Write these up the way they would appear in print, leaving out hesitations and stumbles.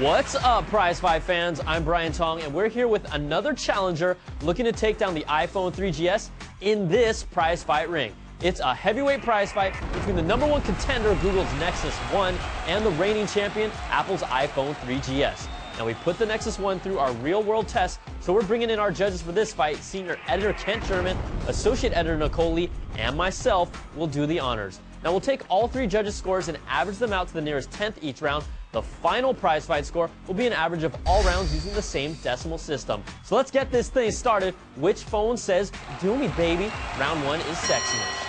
What's up, Prize Fight fans? I'm Brian Tong, and we're here with another challenger looking to take down the iPhone 3GS in this prize fight ring. It's a heavyweight prize fight between the #1 contender, Google's Nexus 1, and the reigning champion, Apple's iPhone 3GS. Now, we put the Nexus 1 through our real-world test, so we're bringing in our judges for this fight. Senior editor Kent Sherman, associate editor Nicole Lee, and myself will do the honors. Now, we'll take all three judges' scores and average them out to the nearest 10th each round. The final prize fight score will be an average of all rounds using the same decimal system. So let's get this thing started. Which phone says, "Do me, baby"? Round 1 is sexiness.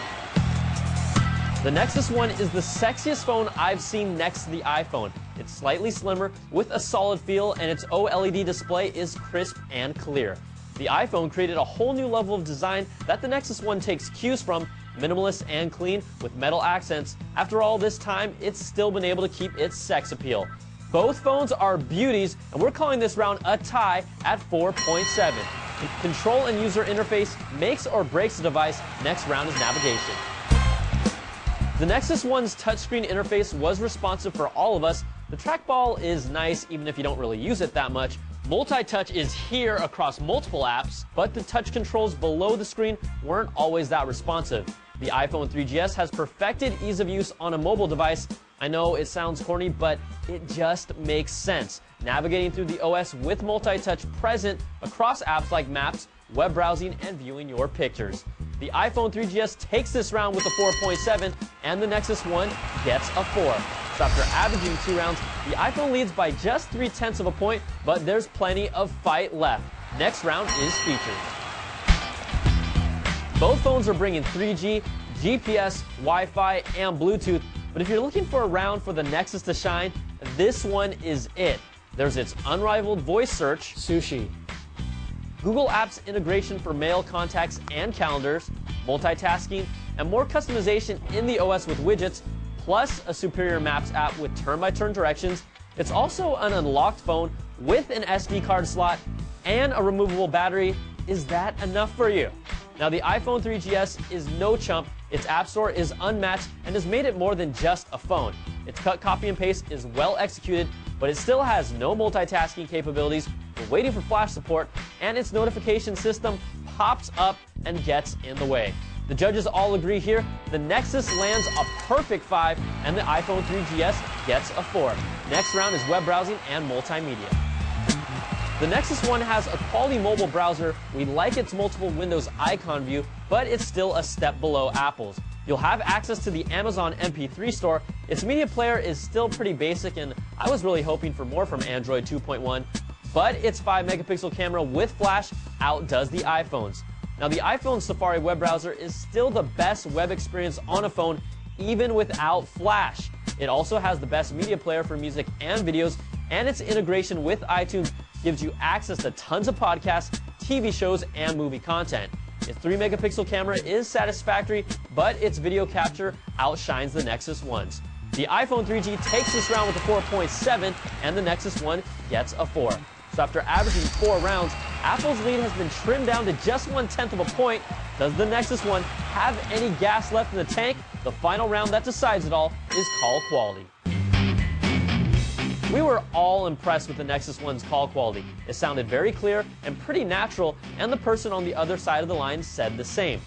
The Nexus 1 is the sexiest phone I've seen next to the iPhone. It's slightly slimmer with a solid feel, and its OLED display is crisp and clear. The iPhone created a whole new level of design that the Nexus 1 takes cues from, minimalist and clean with metal accents. After all this time, it's still been able to keep its sex appeal. Both phones are beauties, and we're calling this round a tie at 4.7. Control and user interface makes or breaks the device. Next round is navigation. The Nexus 1's touchscreen interface was responsive for all of us. The trackball is nice even if you don't really use it that much. Multi-touch is here across multiple apps, but the touch controls below the screen weren't always that responsive. The iPhone 3GS has perfected ease of use on a mobile device. I know it sounds corny, but it just makes sense. Navigating through the OS with multi-touch present across apps like Maps, web browsing, and viewing your pictures. The iPhone 3GS takes this round with a 4.7, and the Nexus 1 gets a 4. So after averaging 2 rounds, the iPhone leads by just 0.3 of a point, but there's plenty of fight left. Next round is features. Both phones are bringing 3G, GPS, Wi-Fi, and Bluetooth, but if you're looking for a round for the Nexus to shine, this one is it. There's its unrivaled voice search, Sushi, Google Apps integration for mail, contacts, and calendars, multitasking, and more customization in the OS with widgets, plus a superior Maps app with turn-by-turn directions. It's also an unlocked phone with an SD card slot and a removable battery. Is that enough for you? Now, the iPhone 3GS is no chump. Its App Store is unmatched and has made it more than just a phone. Its cut, copy, and paste is well executed, but it still has no multitasking capabilities. We're waiting for flash support, and its notification system pops up and gets in the way. The judges all agree here. The Nexus lands a perfect 5, and the iPhone 3GS gets a 4. Next round is web browsing and multimedia. The Nexus 1 has a quality mobile browser. We like its multiple Windows icon view, but it's still a step below Apple's. You'll have access to the Amazon MP3 store. Its media player is still pretty basic, and I was really hoping for more from Android 2.1, but its 5-megapixel camera with flash outdoes the iPhone's. Now, the iPhone Safari web browser is still the best web experience on a phone, even without flash. It also has the best media player for music and videos, and its integration with iTunes gives you access to tons of podcasts, TV shows, and movie content. Its 3-megapixel camera is satisfactory, but its video capture outshines the Nexus 1's. The iPhone 3G takes this round with a 4.7, and the Nexus 1 gets a 4. So after averaging 4 rounds, Apple's lead has been trimmed down to just 0.1 of a point. Does the Nexus 1 have any gas left in the tank? The final round that decides it all is call quality. We were all impressed with the Nexus 1's call quality. It sounded very clear and pretty natural, and the person on the other side of the line said the same.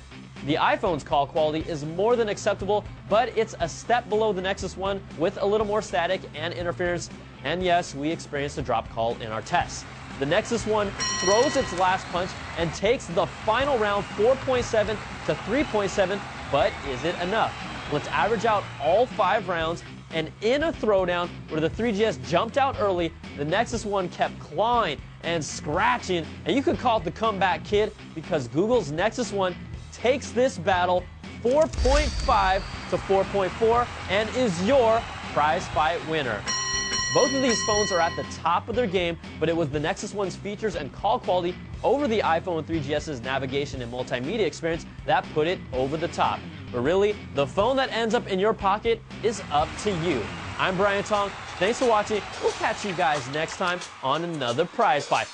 The iPhone's call quality is more than acceptable, but it's a step below the Nexus 1 with a little more static and interference. And yes, we experienced a drop call in our tests. The Nexus 1 throws its last punch and takes the final round 4.7 to 3.7, but is it enough? Let's average out all 5 rounds, and in a throwdown where the 3GS jumped out early, the Nexus 1 kept clawing and scratching, and you could call it the comeback kid, because Google's Nexus 1 takes this battle 4.5 to 4.4 and is your prize fight winner. Both of these phones are at the top of their game, but it was the Nexus 1's features and call quality over the iPhone 3GS's navigation and multimedia experience that put it over the top. But really, the phone that ends up in your pocket is up to you. I'm Brian Tong. Thanks for watching. We'll catch you guys next time on another prize fight.